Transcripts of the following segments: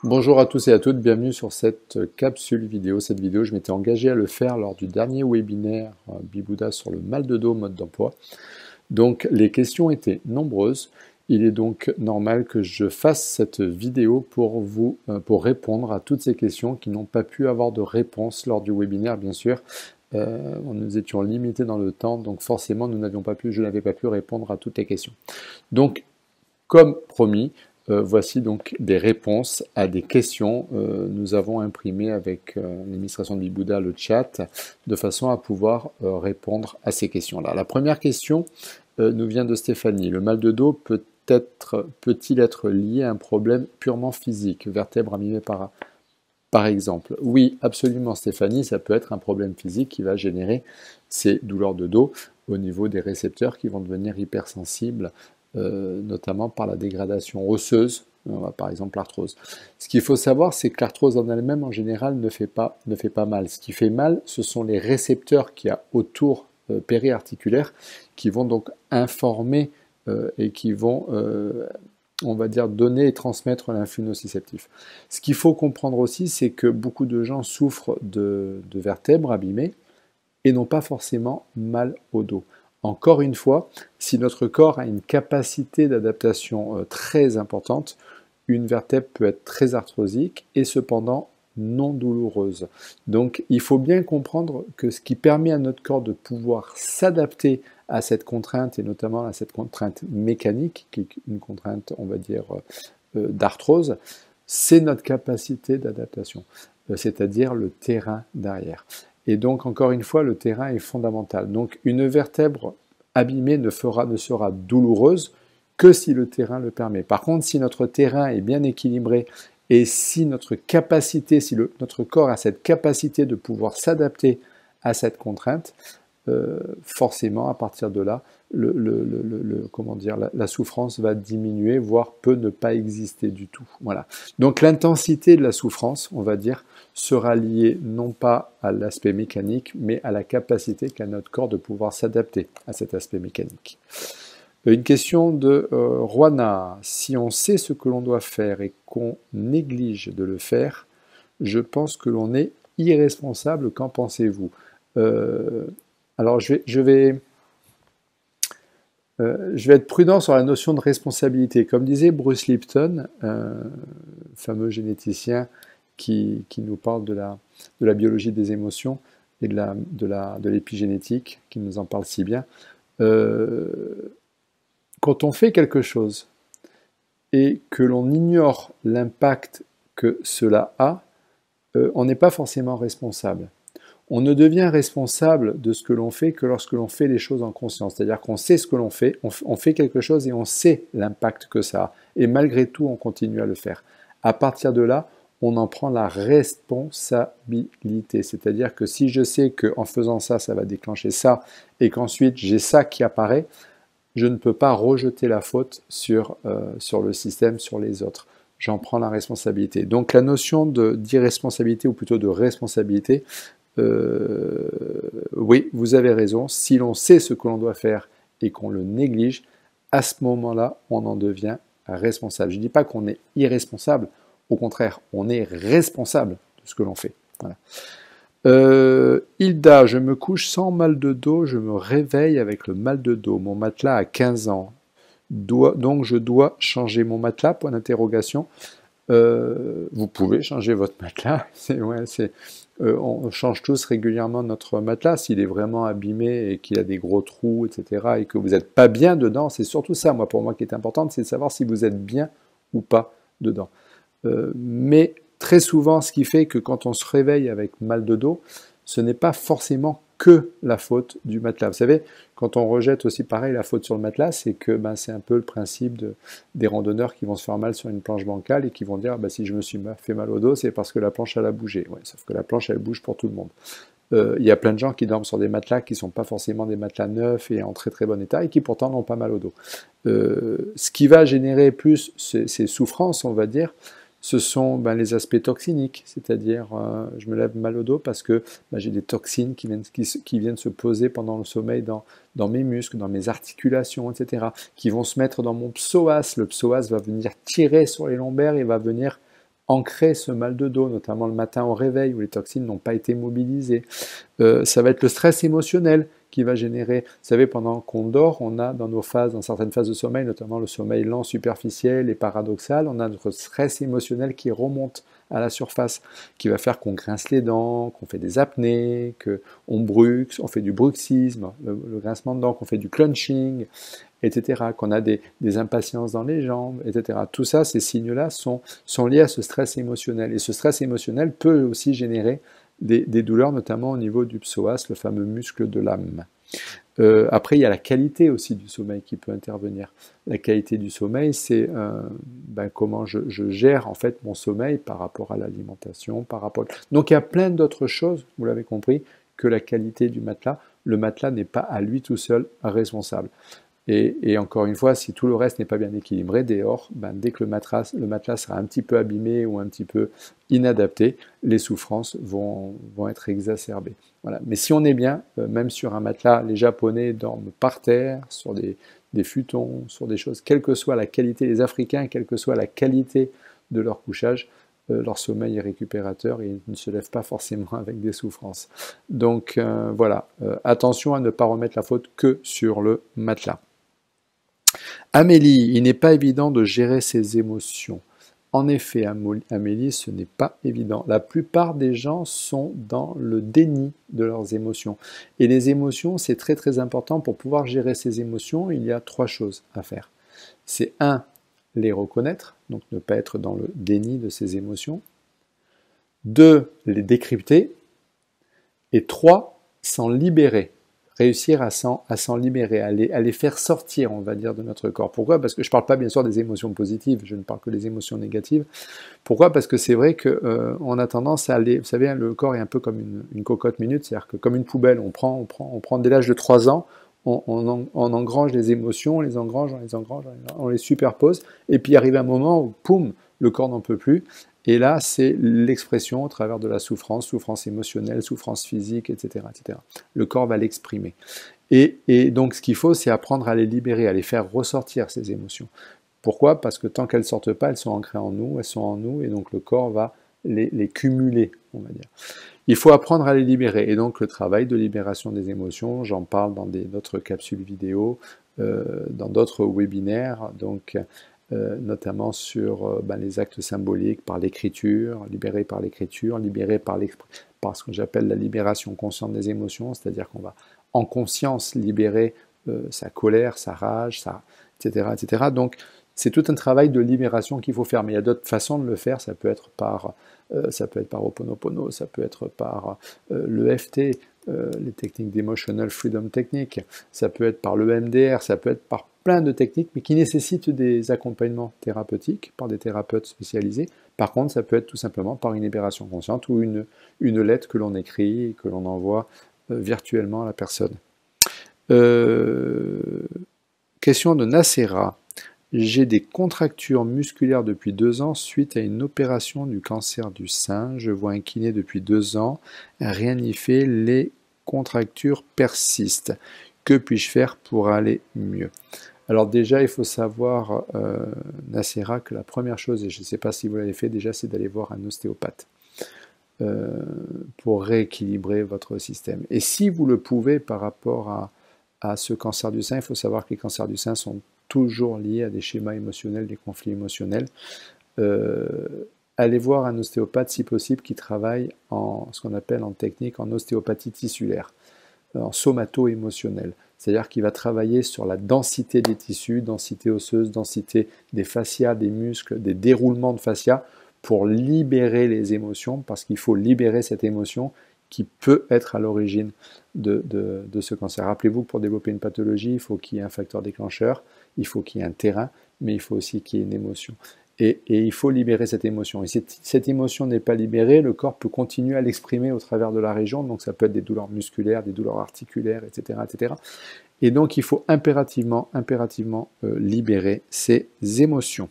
Bonjour à tous et à toutes, bienvenue sur cette capsule vidéo. Cette vidéo, je m'étais engagé à le faire lors du dernier webinaire Bibouda sur le mal de dos mode d'emploi. Donc les questions étaient nombreuses. Il est donc normal que je fasse cette vidéo pour répondre à toutes ces questions qui n'ont pas pu avoir de réponse lors du webinaire, bien sûr. Nous étions limités dans le temps, donc forcément je n'avais pas pu répondre à toutes les questions. Donc, comme promis, voici donc des réponses à des questions. Nous avons imprimé avec l'administration de Bibouda le chat de façon à pouvoir répondre à ces questions-là. La première question nous vient de Stéphanie. Le mal de dos peut-il être lié à un problème purement physique, vertèbre abîmée par exemple? Oui, absolument Stéphanie, ça peut être un problème physique qui va générer ces douleurs de dos au niveau des récepteurs qui vont devenir hypersensibles, notamment par la dégradation osseuse, par exemple l'arthrose. Ce qu'il faut savoir, c'est que l'arthrose en elle-même, en général, ne fait pas mal. Ce qui fait mal, ce sont les récepteurs qu'il y a autour périarticulaires qui vont donc informer et qui vont on va dire donner et transmettre l'influx nociceptif. Ce qu'il faut comprendre aussi, c'est que beaucoup de gens souffrent de vertèbres abîmées et n'ont pas forcément mal au dos. Encore une fois, si notre corps a une capacité d'adaptation très importante, une vertèbre peut être très arthrosique et cependant non douloureuse. Donc il faut bien comprendre que ce qui permet à notre corps de pouvoir s'adapter à cette contrainte, et notamment à cette contrainte mécanique, qui est une contrainte, on va dire, d'arthrose, c'est notre capacité d'adaptation, c'est-à-dire le terrain derrière. Et donc, encore une fois, le terrain est fondamental. Donc, une vertèbre abîmée ne sera douloureuse que si le terrain le permet. Par contre, si notre terrain est bien équilibré et si notre capacité, si notre corps a cette capacité de pouvoir s'adapter à cette contrainte, forcément, à partir de là, la souffrance va diminuer, voire peut ne pas exister du tout. Voilà. Donc l'intensité de la souffrance, on va dire, sera liée non pas à l'aspect mécanique, mais à la capacité qu'a notre corps de pouvoir s'adapter à cet aspect mécanique. Une question de Juana. Si on sait ce que l'on doit faire et qu'on néglige de le faire, je pense que l'on est irresponsable. Qu'en pensez-vous? Alors je vais être prudent sur la notion de responsabilité. Comme disait Bruce Lipton, fameux généticien qui nous parle de la biologie des émotions et de l'épigénétique, qui nous en parle si bien, quand on fait quelque chose et que l'on ignore l'impact que cela a, on n'est pas forcément responsable. On ne devient responsable de ce que l'on fait que lorsque l'on fait les choses en conscience. C'est-à-dire qu'on sait ce que l'on fait, on fait quelque chose et on sait l'impact que ça a. Et malgré tout, on continue à le faire. À partir de là, on en prend la responsabilité. C'est-à-dire que si je sais qu'en faisant ça, ça va déclencher ça, et qu'ensuite j'ai ça qui apparaît, je ne peux pas rejeter la faute sur le système, sur les autres. J'en prends la responsabilité. Donc la notion d'irresponsabilité, ou plutôt de responsabilité, oui, vous avez raison. Si l'on sait ce que l'on doit faire et qu'on le néglige, à ce moment-là, on en devient responsable. Je ne dis pas qu'on est irresponsable, au contraire, on est responsable de ce que l'on fait. Voilà. Hilda, je me couche sans mal de dos, je me réveille avec le mal de dos. Mon matelas a 15 ans. Donc je dois changer mon matelas, point d'interrogation. Vous pouvez changer votre matelas. On change tous régulièrement notre matelas. S'il est vraiment abîmé et qu'il a des gros trous, etc., et que vous n'êtes pas bien dedans, c'est surtout ça, pour moi, qui est important, c'est de savoir si vous êtes bien ou pas dedans. Mais très souvent, ce qui fait que quand on se réveille avec mal de dos, ce n'est pas forcément que la faute du matelas. Vous savez, quand on rejette aussi pareil la faute sur le matelas, c'est que c'est un peu le principe des randonneurs qui vont se faire mal sur une planche bancale et qui vont dire si je me suis fait mal au dos, c'est parce que la planche elle a bougé. Ouais, sauf que la planche elle bouge pour tout le monde. Il y a plein de gens qui dorment sur des matelas qui ne sont pas forcément des matelas neufs et en très très bon état et qui pourtant n'ont pas mal au dos. Ce qui va générer plus ces souffrances, on va dire, ce sont les aspects toxiniques, c'est-à-dire je me lève mal au dos parce que j'ai des toxines qui viennent se poser pendant le sommeil dans mes muscles, dans mes articulations, etc., qui vont se mettre dans mon psoas. Le psoas va venir tirer sur les lombaires et va venir ancrer ce mal de dos, notamment le matin au réveil où les toxines n'ont pas été mobilisées. Ça va être le stress émotionnel qui va générer, vous savez, pendant qu'on dort, on a dans nos phases, dans certaines phases de sommeil, notamment le sommeil lent, superficiel et paradoxal, on a notre stress émotionnel qui remonte à la surface, qui va faire qu'on grince les dents, qu'on fait des apnées, qu'on bruxe, on fait du bruxisme, le grincement de dents, qu'on fait du clenching, etc., qu'on a des impatiences dans les jambes, etc. Tout ça, ces signes-là sont liés à ce stress émotionnel. Et ce stress émotionnel peut aussi générer des douleurs, notamment au niveau du psoas, le fameux muscle de l'âme. Après, il y a la qualité aussi du sommeil qui peut intervenir. La qualité du sommeil, c'est comment je gère en fait mon sommeil par rapport à l'alimentation, par rapport. Donc il y a plein d'autres choses, vous l'avez compris, que la qualité du matelas. Le matelas n'est pas à lui tout seul responsable. Et encore une fois, si tout le reste n'est pas bien équilibré, dès que le matelas sera un petit peu abîmé ou un petit peu inadapté, les souffrances vont être exacerbées. Voilà. Mais si on est bien, même sur un matelas, les Japonais dorment par terre, sur des futons, sur des choses, quelle que soit la qualité, les Africains, quelle que soit la qualité de leur couchage, leur sommeil est récupérateur et ils ne se lèvent pas forcément avec des souffrances. Donc voilà, attention à ne pas remettre la faute que sur le matelas. Amélie, il n'est pas évident de gérer ses émotions. En effet, Amélie, ce n'est pas évident. La plupart des gens sont dans le déni de leurs émotions. Et les émotions, c'est très très important. Pour pouvoir gérer ses émotions, il y a 3 choses à faire. C'est 1, les reconnaître, donc ne pas être dans le déni de ses émotions. 2, les décrypter. Et 3, s'en libérer. Réussir à s'en libérer, à les faire sortir, on va dire, de notre corps. Pourquoi? Parce que je ne parle pas bien sûr des émotions positives, je ne parle que des émotions négatives. Pourquoi? Parce que c'est vrai qu'on a tendance à aller, vous savez, le corps est un peu comme une cocotte minute, c'est-à-dire que comme une poubelle, on prend dès l'âge de 3 ans, on engrange les émotions, on les engrange, on les superpose, et puis arrive un moment où, poum, le corps n'en peut plus. Et là, c'est l'expression au travers de la souffrance, souffrance émotionnelle, souffrance physique, etc. etc. Le corps va l'exprimer. Et donc, ce qu'il faut, c'est apprendre à les libérer, à les faire ressortir, ces émotions. Pourquoi? Parce que tant qu'elles ne sortent pas, elles sont ancrées en nous, et donc le corps va les cumuler, on va dire. Il faut apprendre à les libérer. Et donc, le travail de libération des émotions, j'en parle dans d'autres capsules vidéo, dans d'autres webinaires, donc notamment sur les actes symboliques, par l'écriture, libéré par l'écriture, libéré par ce que j'appelle la libération consciente des émotions, c'est-à-dire qu'on va en conscience libérer sa colère, sa rage, etc., etc. Donc c'est tout un travail de libération qu'il faut faire, mais il y a d'autres façons de le faire, ça peut être par Ho'oponopono, ça peut être par l'EFT, les techniques d'Emotional Freedom Technique, ça peut être par l'EMDR, ça peut être par plein de techniques, mais qui nécessitent des accompagnements thérapeutiques par des thérapeutes spécialisés. Par contre, ça peut être tout simplement par une libération consciente ou une lettre que l'on écrit et que l'on envoie virtuellement à la personne. Question de Nacera. J'ai des contractures musculaires depuis 2 ans suite à une opération du cancer du sein. Je vois un kiné depuis 2 ans. Rien n'y fait, les contractures persistent. Que puis-je faire pour aller mieux? Alors déjà, il faut savoir, Nacera, que la première chose, et je ne sais pas si vous l'avez fait déjà, c'est d'aller voir un ostéopathe pour rééquilibrer votre système. Et si vous le pouvez par rapport à ce cancer du sein, il faut savoir que les cancers du sein sont toujours liés à des schémas émotionnels, des conflits émotionnels. Allez voir un ostéopathe, si possible, qui travaille en ce qu'on appelle en technique en ostéopathie tissulaire, en somato-émotionnel. C'est-à-dire qu'il va travailler sur la densité des tissus, densité osseuse, densité des fascias, des muscles, des déroulements de fascia, pour libérer les émotions, parce qu'il faut libérer cette émotion qui peut être à l'origine de ce cancer. Rappelez-vous que pour développer une pathologie, il faut qu'il y ait un facteur déclencheur, il faut qu'il y ait un terrain, mais il faut aussi qu'il y ait une émotion. Et il faut libérer cette émotion. Et si cette émotion n'est pas libérée, le corps peut continuer à l'exprimer au travers de la région, donc ça peut être des douleurs musculaires, des douleurs articulaires, etc. etc. Et donc il faut impérativement libérer ces émotions.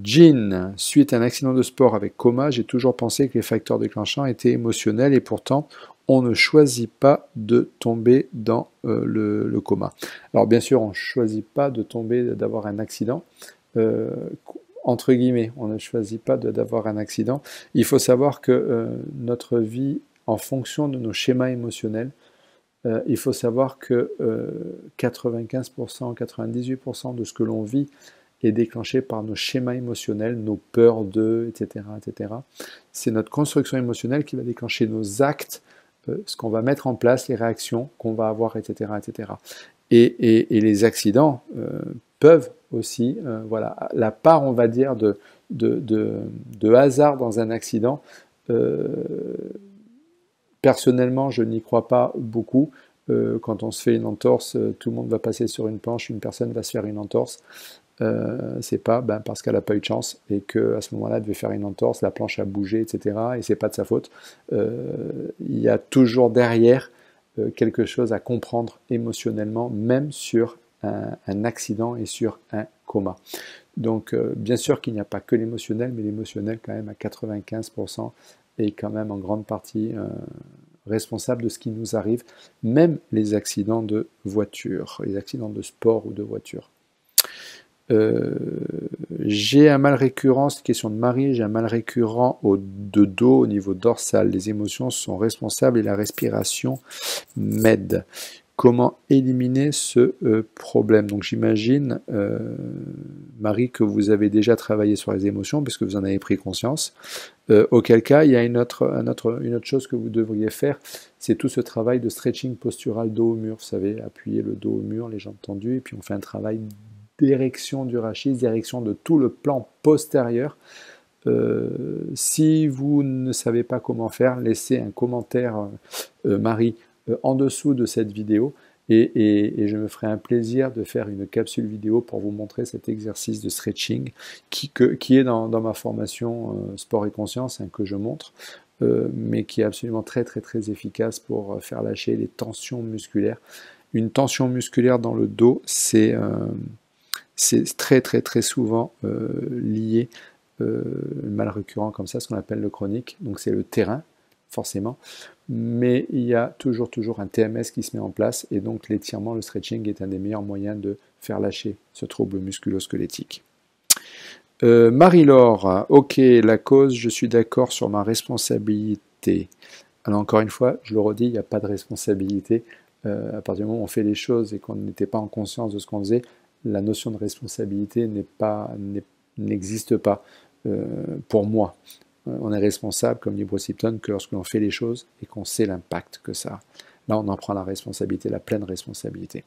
Jean, suite à un accident de sport avec coma, j'ai toujours pensé que les facteurs déclenchants étaient émotionnels et pourtant on ne choisit pas de tomber dans le coma. Alors bien sûr, on ne choisit pas de tomber, d'avoir un accident. entre guillemets, on ne choisit pas d'avoir un accident. Il faut savoir que notre vie, en fonction de nos schémas émotionnels, il faut savoir que 95%, 98% de ce que l'on vit est déclenché par nos schémas émotionnels, nos peurs d'eux, etc., etc. C'est notre construction émotionnelle qui va déclencher nos actes, ce qu'on va mettre en place, les réactions qu'on va avoir, etc., etc. Et les accidents peuvent aussi, voilà, la part, on va dire, de hasard dans un accident, personnellement, je n'y crois pas beaucoup. Quand on se fait une entorse, tout le monde va passer sur une planche, une personne va se faire une entorse. C'est pas parce qu'elle n'a pas eu de chance et qu'à ce moment-là, elle devait faire une entorse, la planche a bougé, etc. Et c'est pas de sa faute. Il y a toujours derrière quelque chose à comprendre émotionnellement, même sur un accident et sur un coma. Donc, bien sûr qu'il n'y a pas que l'émotionnel, mais l'émotionnel, quand même, à 95%, est quand même en grande partie responsable de ce qui nous arrive, même les accidents de voiture, les accidents de sport ou de voiture. J'ai un mal récurrent, c'est une question de Marie, j'ai un mal récurrent de dos au niveau dorsal. Les émotions sont responsables et la respiration m'aide. Comment éliminer ce problème? Donc j'imagine, Marie, que vous avez déjà travaillé sur les émotions puisque vous en avez pris conscience. Auquel cas, il y a une autre chose que vous devriez faire, c'est tout ce travail de stretching postural dos au mur. Vous savez, appuyer le dos au mur, les jambes tendues, et puis on fait un travail d'érection du rachis, d'érection de tout le plan postérieur. Si vous ne savez pas comment faire, laissez un commentaire, Marie, en dessous de cette vidéo et je me ferai un plaisir de faire une capsule vidéo pour vous montrer cet exercice de stretching qui est dans ma formation Sport et Conscience, que je montre, mais qui est absolument très très très efficace pour faire lâcher les tensions musculaires. Une tension musculaire dans le dos, c'est très très très souvent lié, mal récurrent comme ça, ce qu'on appelle le chronique, donc c'est le terrain, forcément, mais il y a toujours un TMS qui se met en place, et donc l'étirement, le stretching est un des meilleurs moyens de faire lâcher ce trouble musculo-squelettique. Marie-Laure, ok, la cause, je suis d'accord sur ma responsabilité. Alors encore une fois, je le redis, il n'y a pas de responsabilité. À partir du moment où on fait les choses et qu'on n'était pas en conscience de ce qu'on faisait, la notion de responsabilité n'existe pas pour moi. On est responsable, comme dit Bruce Lipton, que lorsque l'on fait les choses et qu'on sait l'impact que ça a. Là, on en prend la responsabilité, la pleine responsabilité.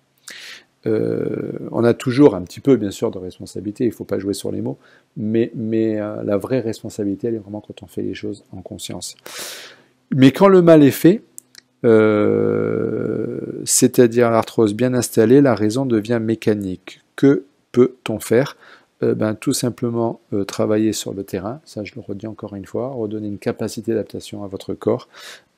On a toujours un petit peu, bien sûr, de responsabilité, il ne faut pas jouer sur les mots, mais la vraie responsabilité, elle est vraiment quand on fait les choses en conscience. Mais quand le mal est fait, c'est-à-dire l'arthrose bien installée, la raison devient mécanique. Que peut-on faire? Tout simplement travailler sur le terrain, ça je le redis encore une fois, redonner une capacité d'adaptation à votre corps,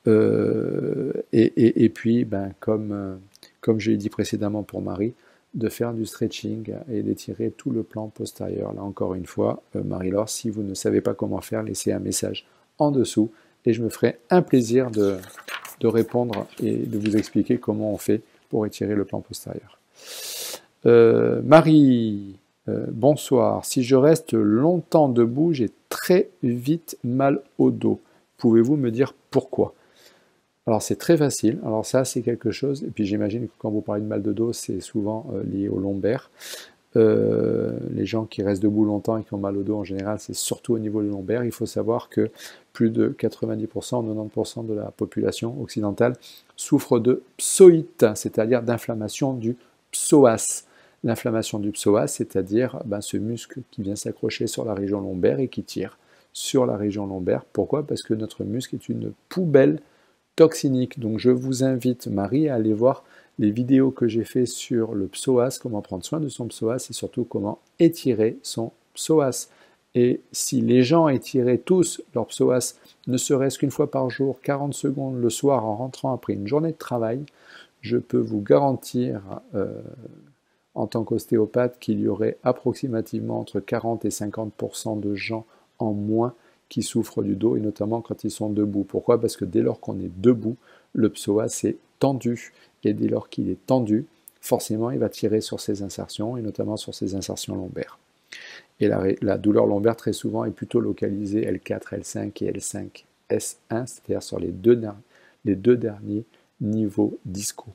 et puis, comme je l'ai dit précédemment pour Marie, de faire du stretching et d'étirer tout le plan postérieur. Là encore une fois, Marie-Laure, si vous ne savez pas comment faire, laissez un message en dessous, et je me ferai un plaisir de répondre et de vous expliquer comment on fait pour étirer le plan postérieur. Marie, bonsoir. Si je reste longtemps debout, j'ai très vite mal au dos. Pouvez-vous me dire pourquoi? Alors c'est très facile. Alors ça c'est quelque chose, et puis j'imagine que quand vous parlez de mal de dos, c'est souvent lié au lombaire. Les gens qui restent debout longtemps et qui ont mal au dos en général, c'est surtout au niveau du lombaire. Il faut savoir que plus de 90%, 90% de la population occidentale souffre de psoïte, c'est-à-dire d'inflammation du psoas. L'inflammation du psoas, c'est-à-dire ce muscle qui vient s'accrocher sur la région lombaire et qui tire sur la région lombaire. Pourquoi? Parce que notre muscle est une poubelle toxinique. Donc je vous invite, Marie, à aller voir les vidéos que j'ai fait sur le psoas, comment prendre soin de son psoas et surtout comment étirer son psoas. Et si les gens étiraient tous leur psoas, ne serait-ce qu'une fois par jour, 40 secondes le soir en rentrant après une journée de travail, je peux vous garantir, en tant qu'ostéopathe, qu'il y aurait approximativement entre 40 et 50% de gens en moins qui souffrent du dos, et notamment quand ils sont debout. Pourquoi? Parce que dès lors qu'on est debout, le psoas est tendu, et dès lors qu'il est tendu, forcément il va tirer sur ses insertions, et notamment sur ses insertions lombaires. Et la douleur lombaire, très souvent, est plutôt localisée L4, L5 et L5, S1, c'est-à-dire sur les deux derniers niveaux discaux.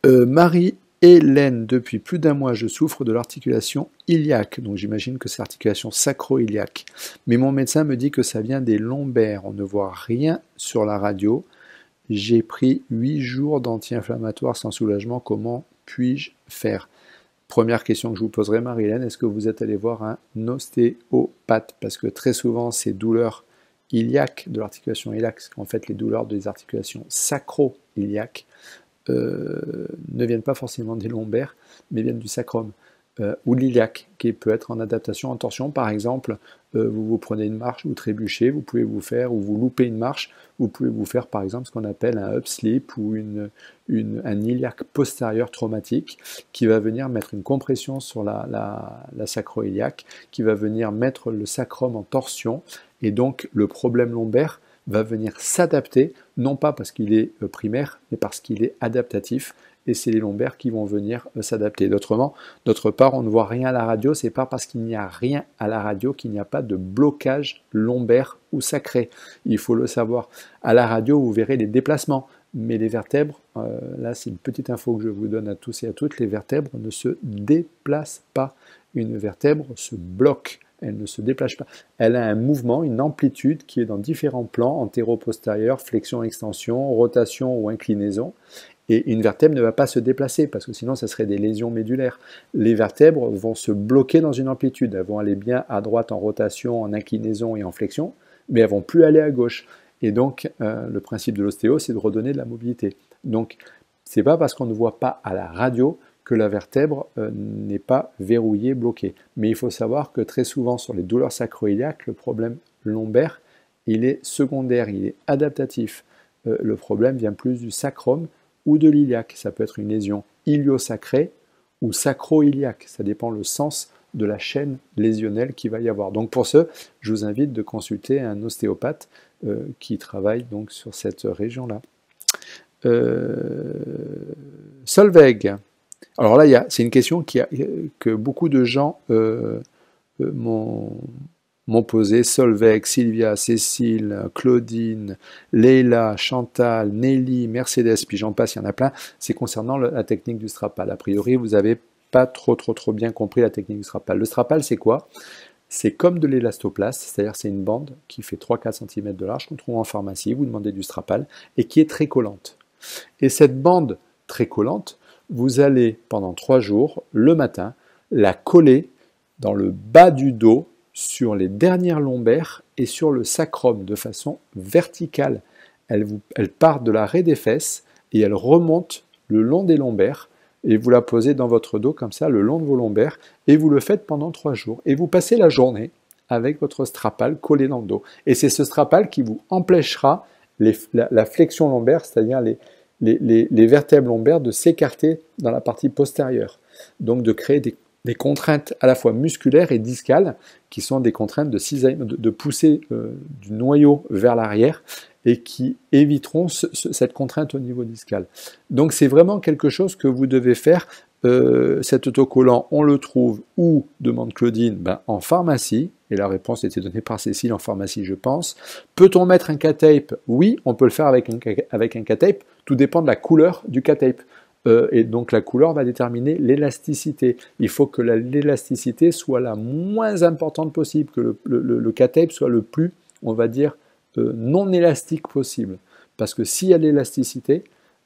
Marie-Hélène, depuis plus d'un mois, je souffre de l'articulation iliaque, donc j'imagine que c'est l'articulation sacro-iliaque. Mais mon médecin me dit que ça vient des lombaires, on ne voit rien sur la radio. J'ai pris 8 jours d'anti-inflammatoires sans soulagement, comment puis-je faire? Première question que je vous poserai, Marie-Hélène, est-ce que vous êtes allé voir un ostéopathe? Parce que très souvent, ces douleurs iliaques, de l'articulation iliaque, en fait les douleurs des articulations sacro-iliaques, ne viennent pas forcément des lombaires, mais viennent du sacrum ou de l'iliaque, qui peut être en adaptation, en torsion. Par exemple, vous prenez une marche, vous trébuchez, vous pouvez vous faire, ou vous loupez une marche, vous pouvez vous faire par exemple ce qu'on appelle un upslip ou un iliaque postérieur traumatique qui va venir mettre une compression sur la sacro-iliaque, qui va venir mettre le sacrum en torsion, et donc le problème lombaire va venir s'adapter, non pas parce qu'il est primaire, mais parce qu'il est adaptatif, et c'est les lombaires qui vont venir s'adapter. D'autre part, on ne voit rien à la radio, c'est pas parce qu'il n'y a rien à la radio qu'il n'y a pas de blocage lombaire ou sacré. Il faut le savoir. À la radio, vous verrez les déplacements, mais les vertèbres, là c'est une petite info que je vous donne à tous et à toutes, les vertèbres ne se déplacent pas. Une vertèbre se bloque. Elle ne se déplace pas. Elle a un mouvement, une amplitude qui est dans différents plans, antéro-postérieur, flexion, extension, rotation ou inclinaison. Et une vertèbre ne va pas se déplacer, parce que sinon ça serait des lésions médulaires. Les vertèbres vont se bloquer dans une amplitude. Elles vont aller bien à droite en rotation, en inclinaison et en flexion, mais elles ne vont plus aller à gauche. Et donc, le principe de l'ostéo, c'est de redonner de la mobilité. Donc, ce n'est pas parce qu'on ne voit pas à la radio que la vertèbre n'est pas verrouillée, bloquée. Mais il faut savoir que très souvent, sur les douleurs sacro-iliaques, le problème lombaire, il est secondaire, il est adaptatif. Le problème vient plus du sacrum ou de l'iliaque. Ça peut être une lésion ilio-sacrée ou sacro-iliaque. Ça dépend le sens de la chaîne lésionnelle qu'il va y avoir. Donc pour ce, je vous invite de consulter un ostéopathe qui travaille donc sur cette région-là. Solveig. Alors là, c'est une question que beaucoup de gens m'ont posée. Solveig, Sylvia, Cécile, Claudine, Leila, Chantal, Nelly, Mercedes, puis j'en passe, il y en a plein. C'est concernant la technique du strapal. A priori, vous n'avez pas trop bien compris la technique du strapal. Le strapal, c'est quoi? C'est comme de l'élastoplaste, c'est-à-dire c'est une bande qui fait 3-4 cm de large qu'on trouve en pharmacie, vous demandez du strapal, et qui est très collante. Et cette bande très collante, vous allez pendant 3 jours, le matin, la coller dans le bas du dos, sur les dernières lombaires et sur le sacrum de façon verticale. Elle part de l'arrêt des fesses et elle remonte le long des lombaires et vous la posez dans votre dos comme ça, le long de vos lombaires, et vous le faites pendant 3 jours. Et vous passez la journée avec votre strapal collé dans le dos. Et c'est ce strapal qui vous empêchera la flexion lombaire, c'est-à-dire les vertèbres lombaires de s'écarter dans la partie postérieure. Donc de créer des contraintes à la fois musculaires et discales, qui sont des contraintes de pousser du noyau vers l'arrière et qui éviteront cette contrainte au niveau discal. Donc c'est vraiment quelque chose que vous devez faire. Cet autocollant, on le trouve où, demande Claudine, en pharmacie, et la réponse était donnée par Cécile en pharmacie, je pense. Peut-on mettre un K-tape? Oui, on peut le faire avec un K-tape, tout dépend de la couleur du K-tape. Et donc la couleur va déterminer l'élasticité. Il faut que l'élasticité soit la moins importante possible, que le K-tape soit le plus, on va dire, non élastique possible. Parce que s'il y a de l'élasticité,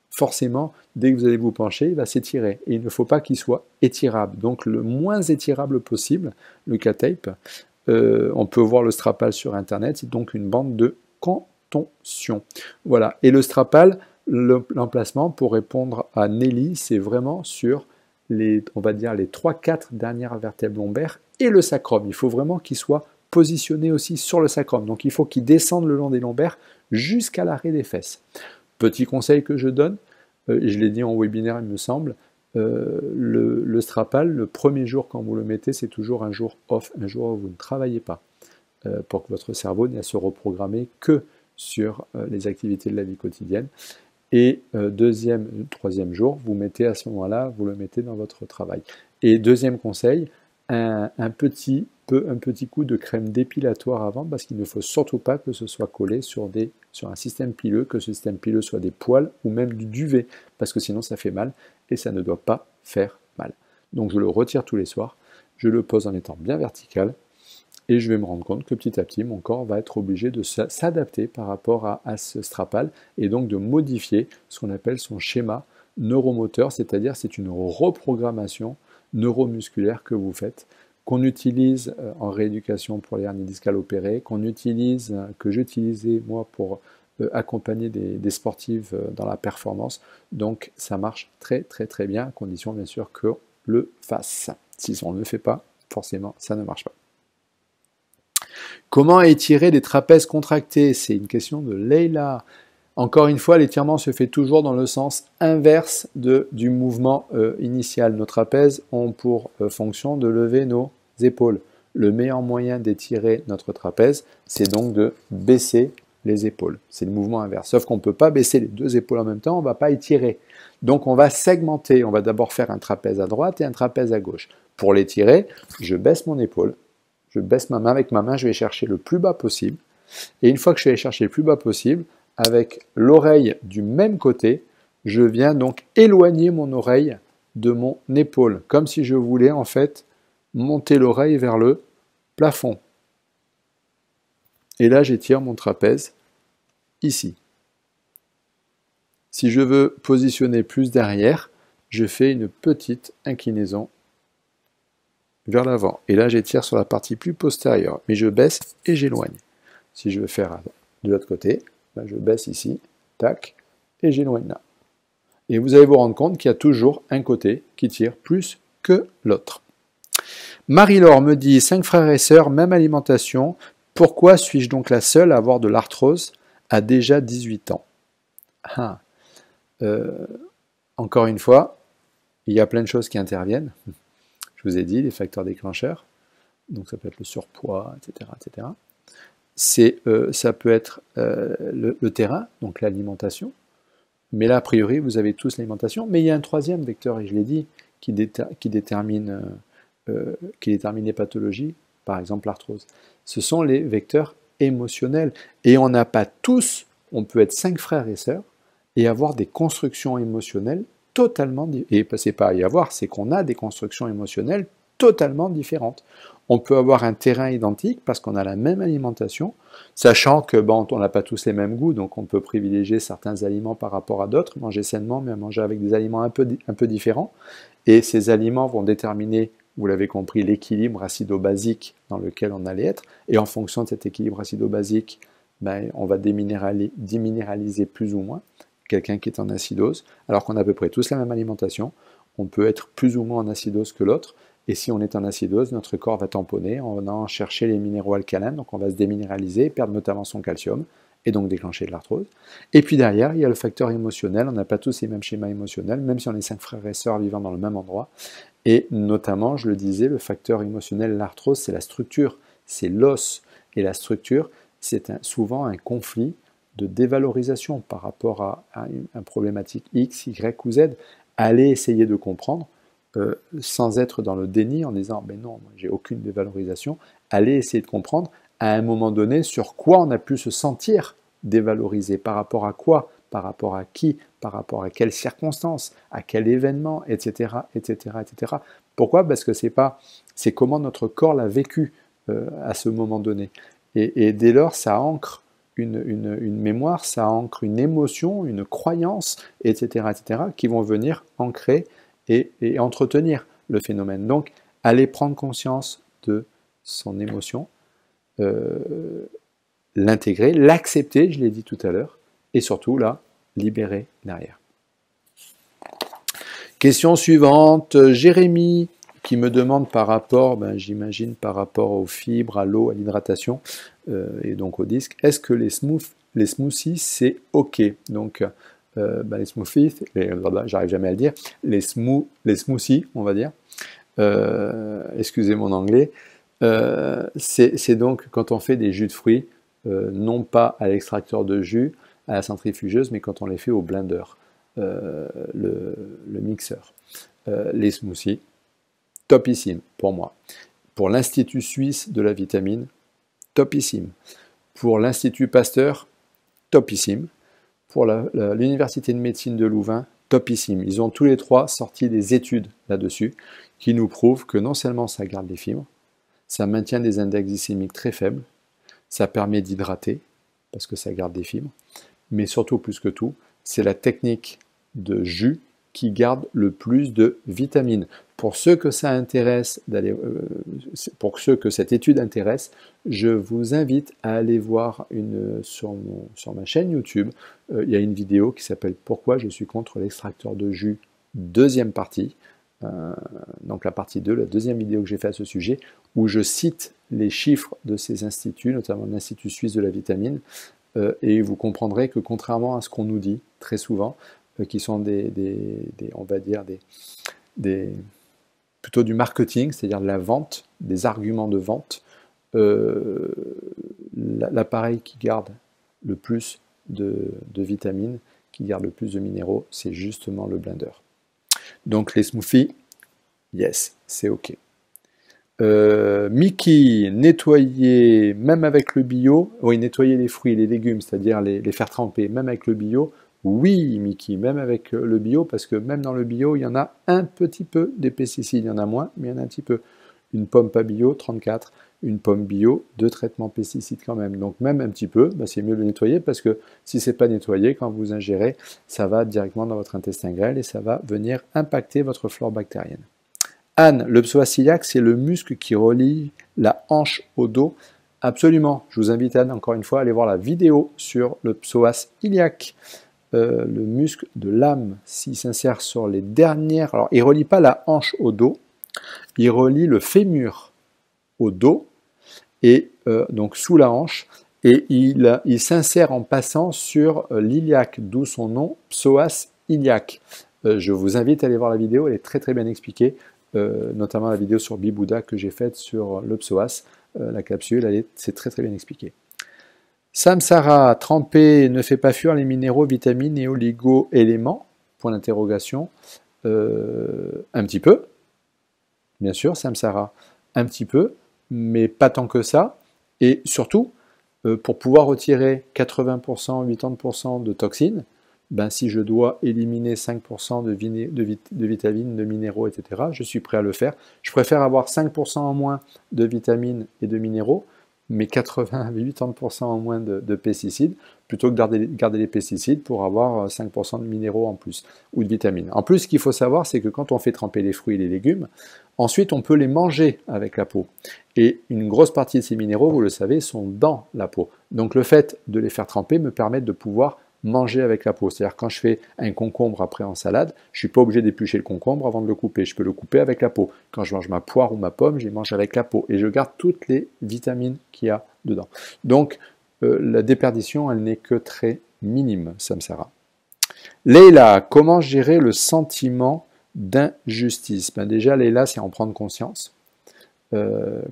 forcément, dès que vous allez vous pencher, il va s'étirer. Et il ne faut pas qu'il soit étirable. Donc le moins étirable possible, le K-tape. On peut voir le strapal sur Internet, c'est donc une bande de contention. Voilà. Et le strapal, l'emplacement, pour répondre à Nelly, c'est vraiment sur on va dire les 3-4 dernières vertèbres lombaires et le sacrum. Il faut vraiment qu'il soit positionné aussi sur le sacrum. Donc il faut qu'il descende le long des lombaires jusqu'à l'arrêt des fesses. Petit conseil que je donne, je l'ai dit en webinaire il me semble, le strapal, le premier jour quand vous le mettez, c'est toujours un jour off, un jour où vous ne travaillez pas, pour que votre cerveau n'ait à se reprogrammer que sur les activités de la vie quotidienne. Et troisième jour, vous mettez à ce moment-là, vous le mettez dans votre travail. Et deuxième conseil, un petit coup de crème dépilatoire avant, parce qu'il ne faut surtout pas que ce soit collé sur un système pileux, que ce système pileux soit des poils ou même du duvet, parce que sinon ça fait mal et ça ne doit pas faire mal. Donc je le retire tous les soirs, je le pose en étant bien vertical et je vais me rendre compte que petit à petit mon corps va être obligé de s'adapter par rapport à ce strapal et donc de modifier ce qu'on appelle son schéma neuromoteur, c'est-à-dire c'est une reprogrammation neuromusculaire que vous faites, qu'on utilise en rééducation pour les hernies discales opérées, que j'utilisais moi pour accompagner des sportifs dans la performance. Donc ça marche très très très bien, à condition bien sûr qu'on le fasse. Si on ne le fait pas, forcément ça ne marche pas. Comment étirer les trapèzes contractés? C'est une question de Leïla. Encore une fois, l'étirement se fait toujours dans le sens inverse du mouvement initial. Nos trapèzes ont pour fonction de lever nos épaules. Le meilleur moyen d'étirer notre trapèze, c'est donc de baisser les épaules. C'est le mouvement inverse. Sauf qu'on ne peut pas baisser les deux épaules en même temps, on ne va pas étirer. Donc on va segmenter. On va d'abord faire un trapèze à droite et un trapèze à gauche. Pour l'étirer, je baisse mon épaule. Je baisse ma main. Avec ma main, je vais chercher le plus bas possible. Et une fois que je suis allé chercher le plus bas possible, avec l'oreille du même côté, je viens donc éloigner mon oreille de mon épaule, comme si je voulais en fait monter l'oreille vers le plafond. Et là, j'étire mon trapèze ici. Si je veux positionner plus derrière, je fais une petite inclinaison vers l'avant. Et là, j'étire sur la partie plus postérieure, mais je baisse et j'éloigne. Si je veux faire de l'autre côté, ben je baisse ici, tac, et j'éloigne là. Et vous allez vous rendre compte qu'il y a toujours un côté qui tire plus que l'autre. Marie-Laure me dit, 5 frères et sœurs, même alimentation, pourquoi suis-je donc la seule à avoir de l'arthrose à déjà 18 ans? Encore une fois, il y a plein de choses qui interviennent. Je vous ai dit, les facteurs déclencheurs, donc ça peut être le surpoids, etc. etc. Ça peut être le terrain, donc l'alimentation. Mais là, a priori, vous avez tous l'alimentation. Mais il y a un troisième vecteur, et je l'ai dit, qui détermine les pathologies, par exemple l'arthrose. Ce sont les vecteurs émotionnels. Et on n'a pas tous, on peut être 5 frères et sœurs, et avoir des constructions émotionnelles totalement différentes. Et c'est pas y avoir, c'est qu'on a des constructions émotionnelles totalement différentes. On peut avoir un terrain identique parce qu'on a la même alimentation, sachant que bon, on n'a pas tous les mêmes goûts, donc on peut privilégier certains aliments par rapport à d'autres, manger sainement, mais manger avec des aliments un peu différents. Et ces aliments vont déterminer, vous l'avez compris, l'équilibre acido-basique dans lequel on allait être. Et en fonction de cet équilibre acido-basique, ben, on va déminéraliser plus ou moins quelqu'un qui est en acidose, alors qu'on a à peu près tous la même alimentation. On peut être plus ou moins en acidose que l'autre. Et si on est en acidose, notre corps va tamponner, on va en chercher les minéraux alcalins, donc on va se déminéraliser, perdre notamment son calcium, et donc déclencher de l'arthrose. Et puis derrière, il y a le facteur émotionnel, on n'a pas tous les mêmes schémas émotionnels, même si on est 5 frères et sœurs vivant dans le même endroit. Et notamment, je le disais, le facteur émotionnel, l'arthrose, c'est la structure, c'est l'os. Et la structure, c'est souvent un conflit de dévalorisation par rapport à une problématique X, Y ou Z. Allez essayer de comprendre, sans être dans le déni en disant ben non, j'ai aucune dévalorisation, allez essayer de comprendre à un moment donné sur quoi on a pu se sentir dévalorisé, par rapport à quoi, par rapport à qui, par rapport à quelles circonstances, à quel événement, etc. etc., etc. Pourquoi? Parce que c'est comment notre corps l'a vécu à ce moment donné. Et dès lors, ça ancre une mémoire, ça ancre une émotion, une croyance, etc., etc., qui vont venir ancrer et entretenir le phénomène. Donc, aller prendre conscience de son émotion, l'intégrer, l'accepter, je l'ai dit tout à l'heure, et surtout, là, libérer derrière. Question suivante, Jérémy, qui me demande par rapport, j'imagine par rapport aux fibres, à l'eau, à l'hydratation, et donc au disque, est-ce que les smoothies, c'est OK? Donc, les smoothies, j'arrive jamais à le dire, les smoothies, on va dire, excusez mon anglais, c'est donc quand on fait des jus de fruits, non pas à l'extracteur de jus, à la centrifugeuse, mais quand on les fait au blender, le mixeur. Les smoothies, topissime pour moi. Pour l'Institut suisse de la vitamine, topissime. Pour l'Institut Pasteur, topissime. Pour l'Université de médecine de Louvain, topissime. Ils ont tous les trois sorti des études là-dessus qui nous prouvent que non seulement ça garde les fibres, ça maintient des index glycémiques très faibles, ça permet d'hydrater, parce que ça garde des fibres, mais surtout, plus que tout, c'est la technique de jus qui garde le plus de vitamines. Pour ceux que ça intéresse, pour ceux que cette étude intéresse, je vous invite à aller voir sur ma chaîne YouTube, il y a une vidéo qui s'appelle « Pourquoi je suis contre l'extracteur de jus ?» deuxième partie, donc la partie 2, la deuxième vidéo que j'ai fait à ce sujet, où je cite les chiffres de ces instituts, notamment l'Institut suisse de la vitamine, et vous comprendrez que contrairement à ce qu'on nous dit très souvent, qui sont on va dire plutôt du marketing, c'est-à-dire de la vente, des arguments de vente, l'appareil qui garde le plus de vitamines, qui garde le plus de minéraux, c'est justement le blender. Donc les smoothies, yes, c'est ok. Mickey, nettoyer, même avec le bio, oui, nettoyer les fruits et les légumes, c'est-à-dire les faire tremper, même avec le bio, oui, Mickey, même avec le bio, parce que même dans le bio, il y en a un petit peu des pesticides, il y en a moins, mais il y en a un petit peu. Une pomme pas bio, 34, une pomme bio, 2 traitements pesticides quand même. Donc même un petit peu, bah, c'est mieux de le nettoyer, parce que si c'est pas nettoyé, quand vous ingérez, ça va directement dans votre intestin grêle et ça va venir impacter votre flore bactérienne. Anne, le psoas iliaque, c'est le muscle qui relie la hanche au dos. Absolument, je vous invite Anne, encore une fois, à aller voir la vidéo sur le psoas iliaque. Le muscle de l'âme, s'il s'insère sur les dernières... Alors, il ne relie pas la hanche au dos, il relie le fémur au dos, et donc sous la hanche, et il s'insère en passant sur l'iliaque, d'où son nom, psoas iliaque. Je vous invite à aller voir la vidéo, elle est très très bien expliquée, notamment la vidéo sur Bibouda que j'ai faite sur le psoas, la capsule, c'est très très bien expliqué. Samsara, tremper ne fait pas fuir les minéraux, vitamines et oligo-éléments, point d'interrogation, un petit peu, bien sûr, Samsara, un petit peu, mais pas tant que ça, et surtout, pour pouvoir retirer 80%, 80% de toxines, ben, si je dois éliminer 5% de vitamines, de minéraux, etc., je suis prêt à le faire. Je préfère avoir 5% en moins de vitamines et de minéraux, mais 80-80% en moins de pesticides, plutôt que garder les pesticides pour avoir 5% de minéraux en plus, ou de vitamines. En plus, ce qu'il faut savoir, c'est que quand on fait tremper les fruits et les légumes, ensuite on peut les manger avec la peau. Et une grosse partie de ces minéraux, vous le savez, sont dans la peau. Donc le fait de les faire tremper me permet de pouvoir manger avec la peau. C'est-à-dire quand je fais un concombre après en salade, je ne suis pas obligé d'éplucher le concombre avant de le couper. Je peux le couper avec la peau. Quand je mange ma poire ou ma pomme, je les mange avec la peau. Et je garde toutes les vitamines qu'il y a dedans. Donc la déperdition, elle n'est que très minime, Samsara. Leïla, comment gérer le sentiment d'injustice? Ben déjà, Leïla, c'est en prendre conscience.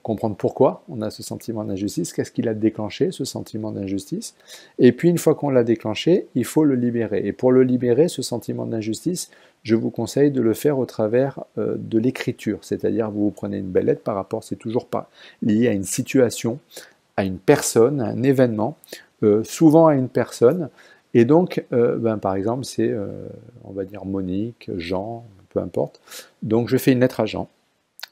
Comprendre pourquoi on a ce sentiment d'injustice, qu'est-ce qui l'a déclenché, ce sentiment d'injustice. Et puis, une fois qu'on l'a déclenché, il faut le libérer. Et pour le libérer, ce sentiment d'injustice, je vous conseille de le faire au travers de l'écriture. C'est-à-dire, vous prenez une belle lettre par rapport, c'est toujours pas lié à une situation, à une personne, à un événement, souvent à une personne. Et donc, par exemple, c'est, on va dire, Monique, Jean, peu importe. Donc, je fais une lettre à Jean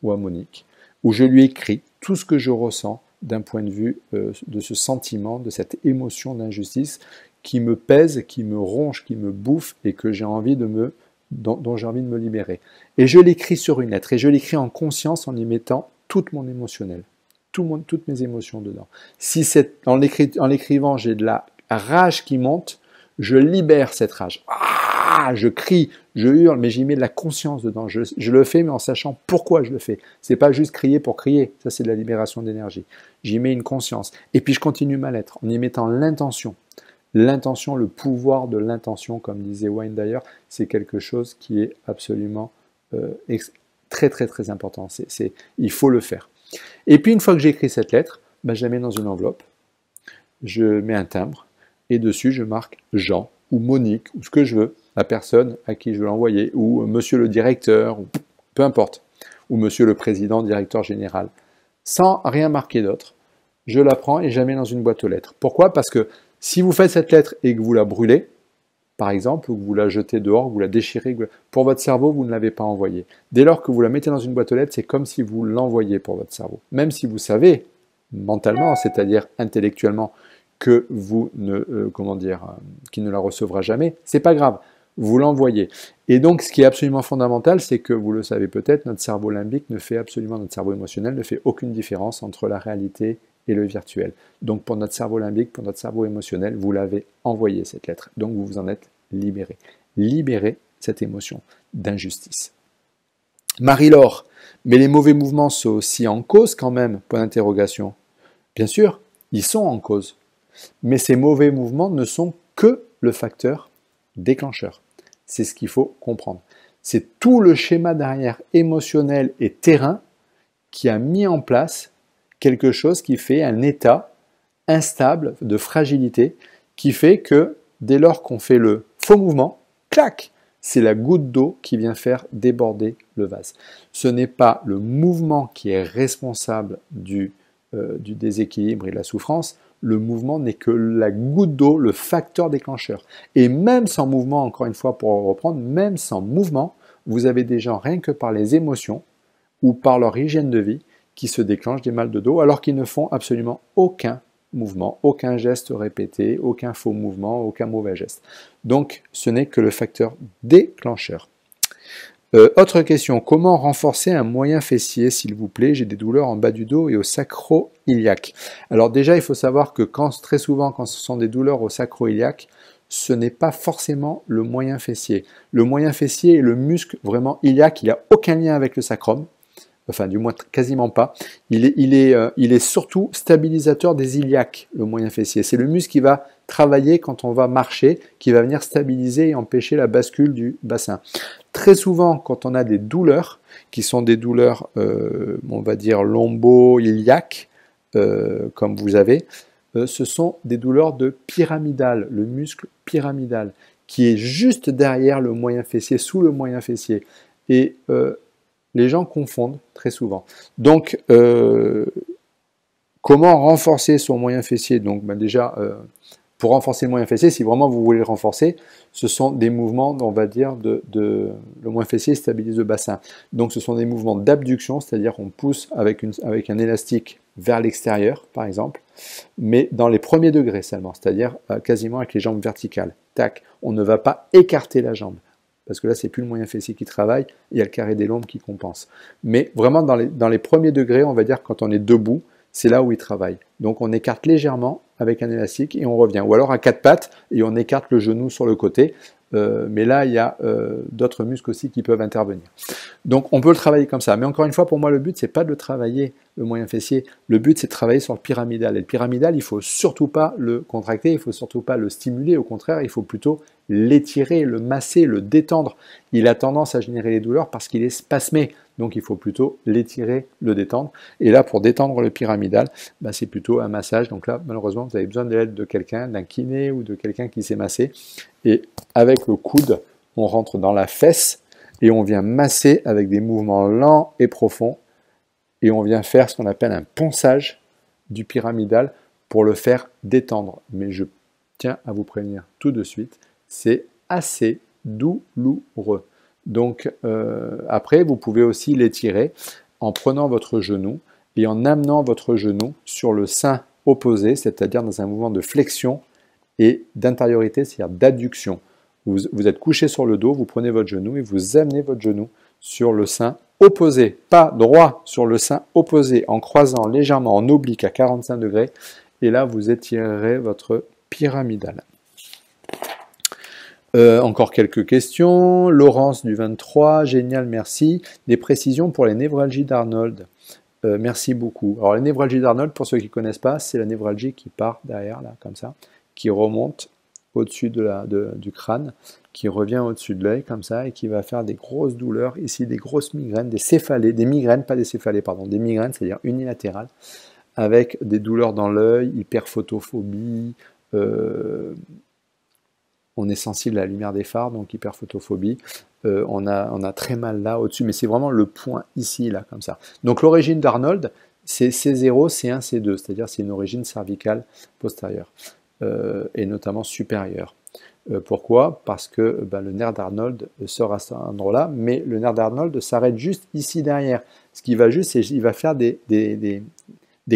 ou à Monique, où je lui écris tout ce que je ressens d'un point de vue de ce sentiment, de cette émotion d'injustice qui me pèse, qui me ronge, qui me bouffe et que j'ai envie dont j'ai envie de me libérer. Et je l'écris sur une lettre, et je l'écris en conscience en y mettant toute mon émotionnel, toutes mes émotions dedans. Si en l'écrivant, j'ai de la rage qui monte, je libère cette rage. Ah, je crie, je hurle, mais j'y mets de la conscience dedans. Je le fais, mais en sachant pourquoi je le fais. C'est pas juste crier pour crier. Ça, c'est de la libération d'énergie. J'y mets une conscience. Et puis, je continue ma lettre en y mettant l'intention. L'intention, le pouvoir de l'intention, comme disait Wayne d'ailleurs, c'est quelque chose qui est absolument très, très, très important. Il faut le faire. Et puis, une fois que j'ai écrit cette lettre, je la mets dans une enveloppe. Je mets un timbre. Et dessus, je marque Jean ou Monique, ou ce que je veux, la personne à qui je veux l'envoyer, ou monsieur le directeur, ou peu importe, ou Monsieur le Président, Directeur Général, sans rien marquer d'autre. Je la prends et je la mets dans une boîte aux lettres. Pourquoi? Parce que si vous faites cette lettre et que vous la brûlez, par exemple, ou que vous la jetez dehors, vous la déchirez, pour votre cerveau, vous ne l'avez pas envoyée. Dès lors que vous la mettez dans une boîte aux lettres, c'est comme si vous l'envoyiez pour votre cerveau. Même si vous savez, mentalement, c'est-à-dire intellectuellement, que vous ne, qu'il ne la recevra jamais, c'est pas grave, vous l'envoyez. Et donc, ce qui est absolument fondamental, c'est que, vous le savez peut-être, notre cerveau limbique notre cerveau émotionnel ne fait aucune différence entre la réalité et le virtuel. Donc, pour notre cerveau limbique, pour notre cerveau émotionnel, vous l'avez envoyé, cette lettre. Donc, vous vous en êtes libéré. Libérez cette émotion d'injustice. Marie-Laure, mais les mauvais mouvements sont aussi en cause quand même, point d'interrogation. Bien sûr, ils sont en cause. Mais ces mauvais mouvements ne sont que le facteur déclencheur. C'est ce qu'il faut comprendre. C'est tout le schéma derrière émotionnel et terrain qui a mis en place quelque chose qui fait un état instable de fragilité qui fait que dès lors qu'on fait le faux mouvement, clac, c'est la goutte d'eau qui vient faire déborder le vase. Ce n'est pas le mouvement qui est responsable du déséquilibre et de la souffrance, le mouvement n'est que la goutte d'eau, le facteur déclencheur. Et même sans mouvement, encore une fois pour reprendre, même sans mouvement, vous avez des gens, rien que par les émotions ou par leur hygiène de vie, qui se déclenchent des mal de dos alors qu'ils ne font absolument aucun mouvement, aucun geste répété, aucun faux mouvement, aucun mauvais geste. Donc ce n'est que le facteur déclencheur. Autre question, comment renforcer un moyen fessier, s'il vous plaît? J'ai des douleurs en bas du dos et au sacro-iliaque. Alors déjà, il faut savoir que très souvent, quand ce sont des douleurs au sacro-iliaque, ce n'est pas forcément le moyen fessier. Le moyen fessier est le muscle vraiment iliaque, il n'a aucun lien avec le sacrum. Enfin, du moins quasiment pas. Il est surtout stabilisateur des iliaques, le moyen fessier. C'est le muscle qui va travailler quand on va marcher, qui va venir stabiliser et empêcher la bascule du bassin. Très souvent, quand on a des douleurs, qui sont des douleurs, on va dire lombo-iliaques, comme vous avez, ce sont des douleurs de pyramidal, le muscle pyramidal, qui est juste derrière le moyen fessier, sous le moyen fessier. Et les gens confondent très souvent. Donc, comment renforcer son moyen fessier? Donc, déjà, pour renforcer le moyen fessier, si vraiment vous voulez le renforcer, ce sont des mouvements, on va dire, le moyen fessier stabilise le bassin. Donc, ce sont des mouvements d'abduction, c'est-à-dire qu'on pousse avec un élastique vers l'extérieur, par exemple, mais dans les premiers degrés seulement, c'est-à-dire quasiment avec les jambes verticales. Tac, on ne va pas écarter la jambe, parce que là, c'est plus le moyen fessier qui travaille, il y a le carré des lombes qui compense. Mais vraiment, dans les premiers degrés, on va dire quand on est debout, c'est là où il travaille. Donc, on écarte légèrement avec un élastique et on revient. Ou alors à quatre pattes et on écarte le genou sur le côté. Mais là, il y a d'autres muscles aussi qui peuvent intervenir. Donc, on peut le travailler comme ça. Mais encore une fois, pour moi, le but, c'est pas de travailler le moyen fessier. Le but, c'est de travailler sur le pyramidal. Et le pyramidal, il faut surtout pas le contracter, il faut surtout pas le stimuler. Au contraire, il faut plutôt l'étirer, le masser, le détendre. Il a tendance à générer les douleurs parce qu'il est spasmé. Donc, il faut plutôt l'étirer, le détendre. Et là, pour détendre le pyramidal, c'est plutôt un massage. Donc là, malheureusement, vous avez besoin de l'aide de quelqu'un, d'un kiné ou de quelqu'un qui sait masser. Et avec le coude, on rentre dans la fesse et on vient masser avec des mouvements lents et profonds. Et on vient faire ce qu'on appelle un ponçage du pyramidal pour le faire détendre. Mais je tiens à vous prévenir tout de suite, c'est assez douloureux. Donc après, vous pouvez aussi l'étirer en prenant votre genou et en amenant votre genou sur le sein opposé, c'est-à-dire dans un mouvement de flexion et d'intériorité, c'est-à-dire d'adduction. Vous êtes couché sur le dos, vous prenez votre genou et vous amenez votre genou sur le sein opposé, pas droit, sur le sein opposé, en croisant légèrement en oblique à 45 degrés. Et là, vous étirerez votre pyramidal. Encore quelques questions. Laurence du 23, génial, merci. Des précisions pour les névralgies d'Arnold. Merci beaucoup. Alors, les névralgies d'Arnold, pour ceux qui ne connaissent pas, c'est la névralgie qui part derrière, là, comme ça, qui remonte au-dessus du crâne, qui revient au-dessus de l'œil, comme ça, et qui va faire des grosses douleurs, ici, des grosses migraines, des céphalées, des migraines, pas des céphalées, pardon, des migraines, c'est-à-dire unilatérales, avec des douleurs dans l'œil, hyperphotophobie, on est sensible à la lumière des phares, donc hyperphotophobie, on a très mal là au-dessus, mais c'est vraiment le point ici, là, comme ça. Donc l'origine d'Arnold, c'est C0, C1, C2, c'est-à-dire c'est une origine cervicale postérieure, et notamment supérieure. Pourquoi? Parce que le nerf d'Arnold sort à cet endroit-là, mais le nerf d'Arnold s'arrête juste ici derrière. Ce qu'il va juste, c'est qu'il va faire des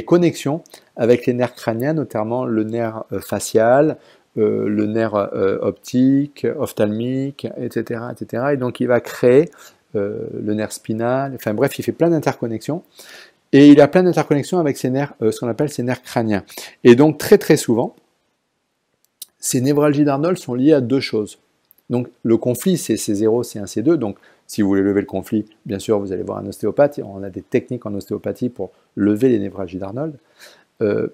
connexions avec les nerfs crâniens, notamment le nerf facial, le nerf optique, ophtalmique, etc., etc. Et donc il va créer le nerf spinal, enfin bref, il fait plein d'interconnexions. Et il a plein d'interconnexions avec ces nerfs, ce qu'on appelle ces nerfs crâniens. Et donc très très souvent, ces névralgies d'Arnold sont liées à deux choses. Donc le conflit, c'est C0, C1, C2. Donc si vous voulez lever le conflit, bien sûr, vous allez voir un ostéopathe. On a des techniques en ostéopathie pour lever les névralgies d'Arnold.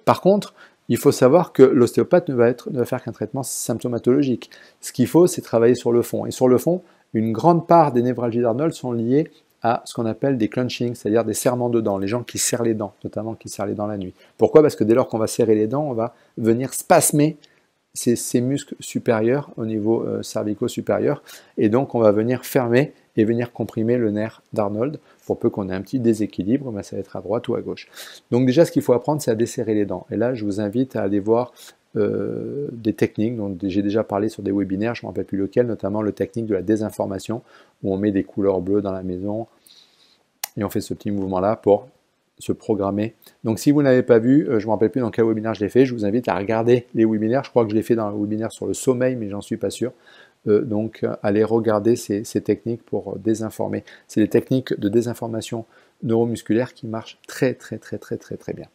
Par contre, il faut savoir que l'ostéopathe ne va faire qu'un traitement symptomatologique. Ce qu'il faut, c'est travailler sur le fond. Et sur le fond, une grande part des névralgies d'Arnold sont liées à ce qu'on appelle des clenchings, c'est-à-dire des serrements de dents, les gens qui serrent les dents, notamment qui serrent les dents la nuit. Pourquoi? Parce que dès lors qu'on va serrer les dents, on va venir spasmer ces muscles supérieurs au niveau cervico-supérieur, et donc on va venir fermer et venir comprimer le nerf d'Arnold, pour peu qu'on ait un petit déséquilibre, ça va être à droite ou à gauche. Donc déjà, ce qu'il faut apprendre, c'est à desserrer les dents. Et là, je vous invite à aller voir des techniques dont j'ai déjà parlé sur des webinaires, je ne me rappelle plus lequel, notamment le technique de la désinformation, où on met des couleurs bleues dans la maison, et on fait ce petit mouvement-là pour se programmer. Donc si vous n'avez pas vu, je ne me rappelle plus dans quel webinaire je l'ai fait, je vous invite à regarder les webinaires. Je crois que je l'ai fait dans le webinaire sur le sommeil, mais j'en suis pas sûr. Donc allez regarder ces techniques pour désinformer. C'est des techniques de désinformation neuromusculaire qui marchent très très très très très très bien.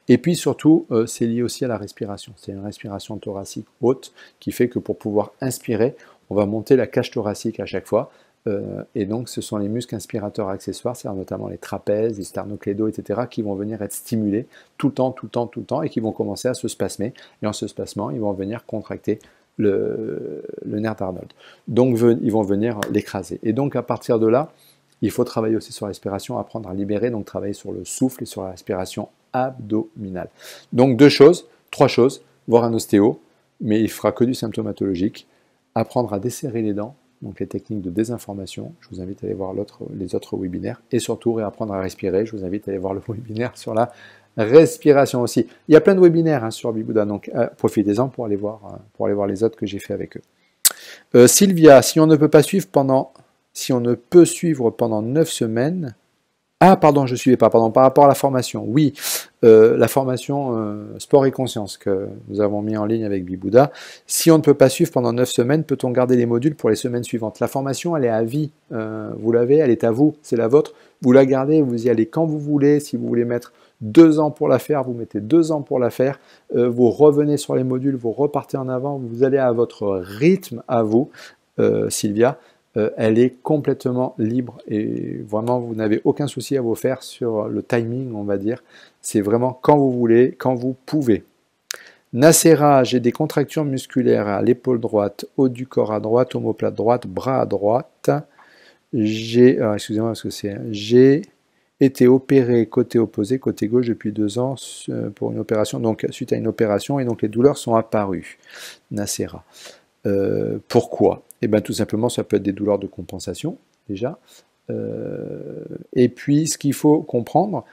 Et puis surtout, c'est lié aussi à la respiration. C'est une respiration thoracique haute qui fait que pour pouvoir inspirer, on va monter la cage thoracique à chaque fois. Et donc ce sont les muscles inspirateurs accessoires, c'est-à-dire notamment les trapèzes, les sternoclédos, etc., qui vont venir être stimulés tout le temps, tout le temps, tout le temps, et qui vont commencer à se spasmer. Et en se spasmant, ils vont venir contracter le nerf d'Arnold. Donc ils vont venir l'écraser. Et donc à partir de là, il faut travailler aussi sur la respiration, apprendre à libérer, donc travailler sur le souffle et sur la respiration abdominale. Donc trois choses, voir un ostéo, mais il ne fera que du symptomatologique, apprendre à desserrer les dents, donc les techniques de désinformation, je vous invite à aller voir les autres webinaires, et surtout réapprendre à respirer, je vous invite à aller voir le webinaire sur la respiration aussi. Il y a plein de webinaires sur Bibouda, donc profitez-en pour aller voir les autres que j'ai fait avec eux. Sylvia, si on ne peut suivre pendant 9 semaines, ah pardon, je ne suivais pas, pardon, par rapport à la formation, oui, la formation sport et conscience que nous avons mis en ligne avec Bibouda, si on ne peut pas suivre pendant 9 semaines, peut-on garder les modules pour les semaines suivantes? La formation, elle est à vie, vous l'avez, elle est à vous, c'est la vôtre, vous la gardez, vous y allez quand vous voulez, si vous voulez mettre 2 ans pour la faire, vous mettez 2 ans pour la faire, vous revenez sur les modules, vous repartez en avant, vous allez à votre rythme à vous, Sylvia, elle est complètement libre et vraiment vous n'avez aucun souci à vous faire sur le timing, on va dire. C'est vraiment quand vous voulez, quand vous pouvez. Nacera, j'ai des contractures musculaires à l'épaule droite, haut du corps à droite, omoplate droite, bras à droite. Excusez-moi parce que j'ai été opéré côté opposé, côté gauche depuis 2 ans pour une opération, donc suite à une opération et donc les douleurs sont apparues. Nacera. Pourquoi? Eh bien tout simplement ça peut être des douleurs de compensation déjà. Et puis ce qu'il faut comprendre,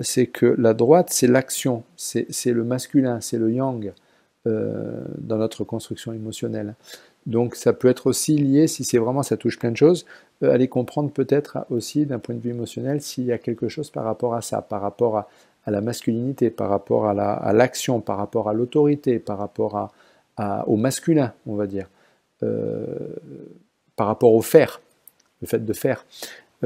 c'est que la droite c'est l'action, c'est le masculin, c'est le yang dans notre construction émotionnelle. Donc ça peut être aussi lié, si c'est vraiment ça touche plein de choses, aller comprendre peut-être aussi d'un point de vue émotionnel s'il y a quelque chose par rapport à ça, par rapport à la masculinité, par rapport à l'action, par rapport à l'autorité, par rapport au masculin, on va dire, par rapport au faire, le fait de faire,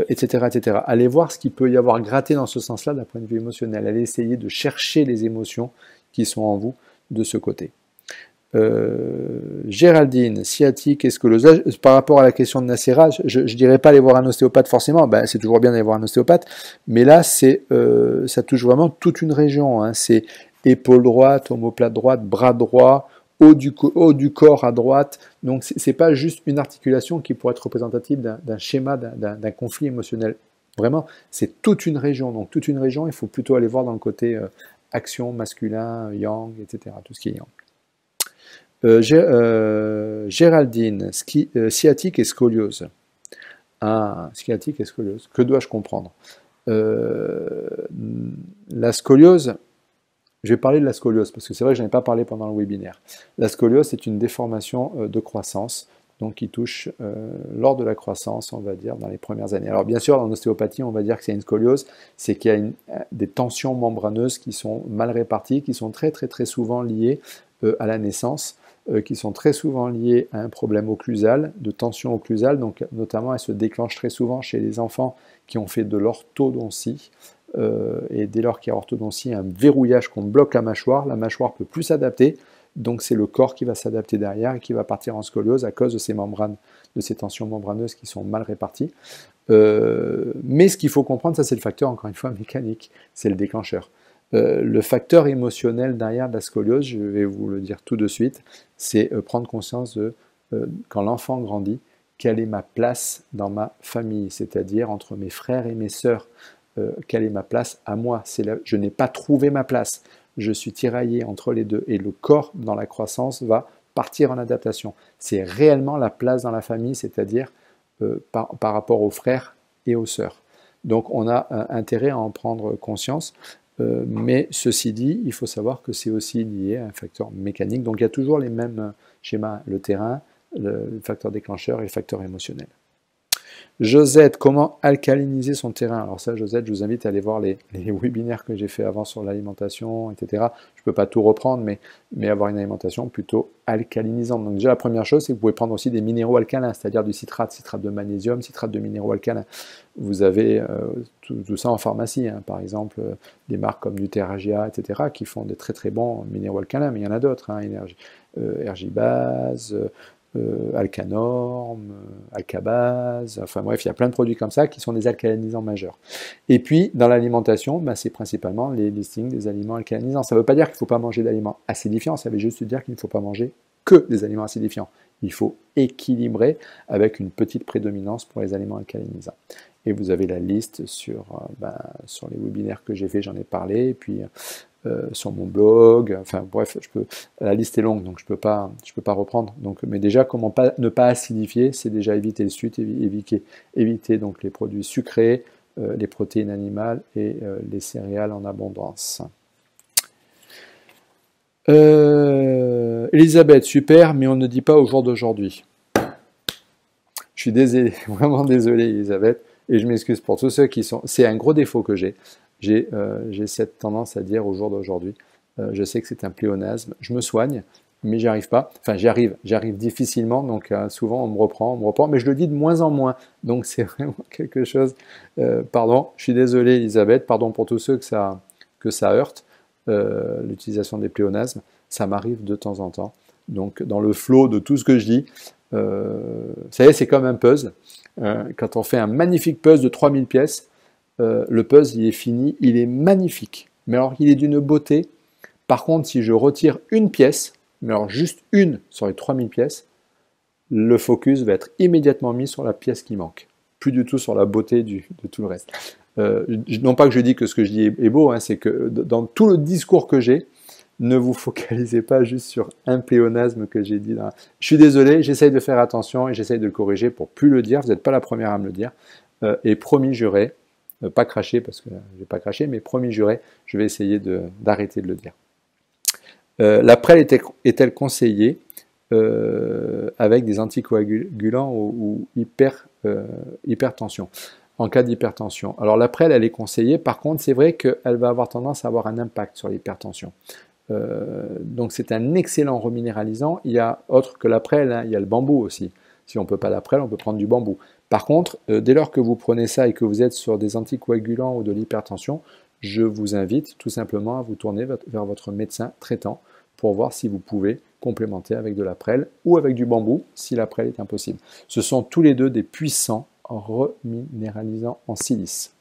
etc., etc. Allez voir ce qu'il peut y avoir gratté dans ce sens-là d'un point de vue émotionnel. Allez essayer de chercher les émotions qui sont en vous de ce côté. Géraldine, sciatique et scoliose. Par rapport à la question de Nacera, je ne dirais pas aller voir un ostéopathe forcément, c'est toujours bien d'aller voir un ostéopathe, mais là ça touche vraiment toute une région, hein. C'est épaule droite, omoplate droite, bras droit, haut du corps à droite, donc c'est pas juste une articulation qui pourrait être représentative d'un schéma, d'un conflit émotionnel, vraiment c'est toute une région, donc toute une région il faut plutôt aller voir dans le côté action, masculin, yang, etc., tout ce qui est yang. Géraldine, sciatique et scoliose. Ah, sciatique et scoliose. Que dois-je comprendre? La scoliose, je vais parler de la scoliose, parce que c'est vrai que je n'en ai pas parlé pendant le webinaire. La scoliose, c'est une déformation de croissance, donc qui touche lors de la croissance, on va dire, dans les premières années. Alors bien sûr, en ostéopathie, on va dire que c'est une scoliose, c'est qu'il y a des tensions membraneuses qui sont mal réparties, qui sont très très très souvent liées à la naissance, qui sont très souvent liées à un problème occlusal, de tension occlusale, donc notamment elle se déclenche très souvent chez les enfants qui ont fait de l'orthodontie, et dès lors qu'il y a orthodontie, un verrouillage qu'on bloque la mâchoire ne peut plus s'adapter, donc c'est le corps qui va s'adapter derrière et qui va partir en scoliose à cause de ces membranes, de ces tensions membraneuses qui sont mal réparties. Mais ce qu'il faut comprendre, ça c'est le facteur, encore une fois, mécanique, c'est le déclencheur. Le facteur émotionnel derrière la scoliose, je vais vous le dire tout de suite, c'est prendre conscience de, quand l'enfant grandit, quelle est ma place dans ma famille, c'est-à-dire entre mes frères et mes sœurs, quelle est ma place à moi. Je n'ai pas trouvé ma place, je suis tiraillé entre les deux, et le corps dans la croissance va partir en adaptation. C'est réellement la place dans la famille, c'est-à-dire par rapport aux frères et aux sœurs. Donc on a intérêt à en prendre conscience. Mais ceci dit, il faut savoir que c'est aussi lié à un facteur mécanique. Donc il y a toujours les mêmes schémas, le terrain, le facteur déclencheur et le facteur émotionnel. Josette, comment alcaliniser son terrain? Alors ça, Josette, je vous invite à aller voir les webinaires que j'ai fait avant sur l'alimentation, etc. Je ne peux pas tout reprendre, mais avoir une alimentation plutôt alcalinisante. Donc déjà, la première chose, c'est que vous pouvez prendre aussi des minéraux alcalins, c'est-à-dire du citrate, citrate de magnésium, citrate de minéraux alcalins. Vous avez tout ça en pharmacie, hein. Par exemple, des marques comme Nuterragia, etc., qui font des très très bons minéraux alcalins, mais il y en a d'autres, hein, Ergibase, Alcanorm, Alcabase, enfin bref, il y a plein de produits comme ça qui sont des alcalinisants majeurs. Et puis, dans l'alimentation, ben, c'est principalement les listings des aliments alcalinisants. Ça ne veut pas dire qu'il ne faut pas manger d'aliments acidifiants, ça veut juste dire qu'il ne faut pas manger que des aliments acidifiants. Il faut équilibrer avec une petite prédominance pour les aliments alcalinisants. Et vous avez la liste sur les webinaires que j'ai fait, j'en ai parlé, et puis sur mon blog, enfin bref, la liste est longue, donc je peux pas reprendre. Donc, mais déjà, comment ne pas acidifier, c'est déjà éviter le sucre, éviter donc les produits sucrés, les protéines animales et les céréales en abondance. Elisabeth, super, mais on ne dit pas au jour d'aujourd'hui. Je suis désolé, vraiment désolé, Elisabeth, et je m'excuse pour tous ceux qui sont... C'est un gros défaut que j'ai. J'ai cette tendance à dire au jour d'aujourd'hui. Je sais que c'est un pléonasme. Je me soigne, mais j'y arrive pas. Enfin, j'y arrive difficilement. Donc souvent on me reprend, mais je le dis de moins en moins. Donc c'est vraiment quelque chose. Pardon, je suis désolé, Elisabeth. Pardon pour tous ceux que ça heurte. L'utilisation des pléonasmes, ça m'arrive de temps en temps. Donc dans le flot de tout ce que je dis, vous savez, c'est comme un puzzle. Quand on fait un magnifique puzzle de 3000 pièces, le puzzle il est fini, il est magnifique, mais alors il est d'une beauté. Par contre, si je retire une pièce, mais alors juste une sur les 3000 pièces, le focus va être immédiatement mis sur la pièce qui manque, plus du tout sur la beauté de tout le reste. Non pas que je dis que ce que je dis est beau, hein, c'est que dans tout le discours que j'ai, ne vous focalisez pas juste sur un pléonasme que j'ai dit. Je suis désolé, j'essaye de faire attention et j'essaye de le corriger pour plus le dire. Vous n'êtes pas la première à me le dire. Et promis juré, pas cracher parce que je vais pas cracher, mais promis juré, je vais essayer d'arrêter de le dire. La prêle est-elle conseillée avec des anticoagulants ou hypertension? En cas d'hypertension. Alors la prêle, elle est conseillée. Par contre, c'est vrai qu'elle va avoir tendance à avoir un impact sur l'hypertension. Donc c'est un excellent reminéralisant. Il y a autre que la prêle, hein, il y a le bambou aussi. Si on ne peut pas la prêle, on peut prendre du bambou. Par contre, dès lors que vous prenez ça et que vous êtes sur des anticoagulants ou de l'hypertension, je vous invite tout simplement à vous tourner vers votre médecin traitant pour voir si vous pouvez complémenter avec de la prêle ou avec du bambou si la prêle est impossible. Ce sont tous les deux des puissants reminéralisants en silice.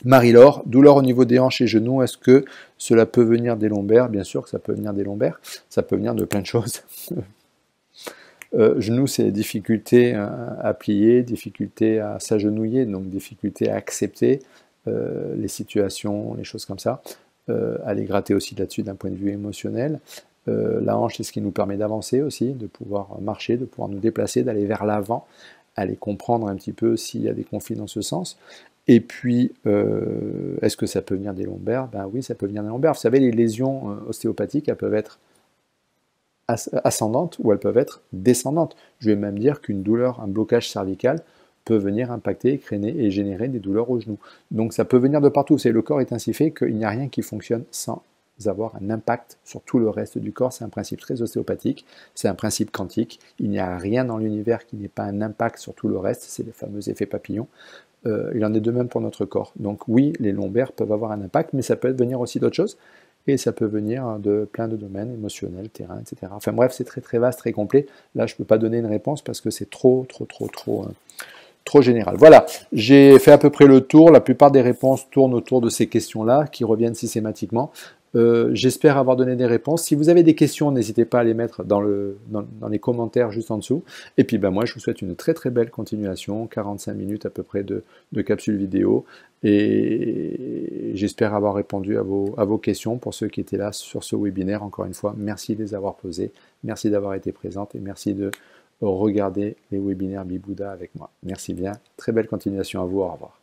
Marie-Laure, douleur au niveau des hanches et genoux, est-ce que cela peut venir des lombaires? Bien sûr que ça peut venir des lombaires, ça peut venir de plein de choses. Genoux, c'est difficulté à plier, difficulté à s'agenouiller, donc difficulté à accepter les situations, les choses comme ça. Aller gratter aussi là-dessus d'un point de vue émotionnel. La hanche, c'est ce qui nous permet d'avancer aussi, de pouvoir marcher, de pouvoir nous déplacer, d'aller vers l'avant. aller comprendre un petit peu s'il y a des conflits dans ce sens. Et puis, est-ce que ça peut venir des lombaires? Ben oui, ça peut venir des lombaires. Vous savez, les lésions ostéopathiques, elles peuvent être ascendantes ou elles peuvent être descendantes. Je vais même dire qu'une douleur, un blocage cervical peut venir impacter, créer et générer des douleurs au genou. Donc ça peut venir de partout. Le corps est ainsi fait qu'il n'y a rien qui fonctionne sans avoir un impact sur tout le reste du corps. C'est un principe très ostéopathique, c'est un principe quantique. Il n'y a rien dans l'univers qui n'ait pas un impact sur tout le reste. C'est les fameux effets papillons. Il en est de même pour notre corps. Donc oui, les lombaires peuvent avoir un impact, mais ça peut venir aussi d'autres choses. Et ça peut venir de plein de domaines, émotionnels, terrain, etc. Enfin bref, c'est très très vaste, très complet. Là, je ne peux pas donner une réponse parce que c'est trop général. Voilà, j'ai fait à peu près le tour. La plupart des réponses tournent autour de ces questions-là, qui reviennent systématiquement. J'espère avoir donné des réponses. Si vous avez des questions, n'hésitez pas à les mettre dans les commentaires juste en dessous. Et puis moi, je vous souhaite une très très belle continuation, 45 minutes à peu près de capsule vidéo. Et j'espère avoir répondu à vos questions pour ceux qui étaient là sur ce webinaire. Encore une fois, merci de les avoir posées, merci d'avoir été présente et merci de regarder les webinaires Bibouda avec moi. Merci bien, très belle continuation à vous, au revoir.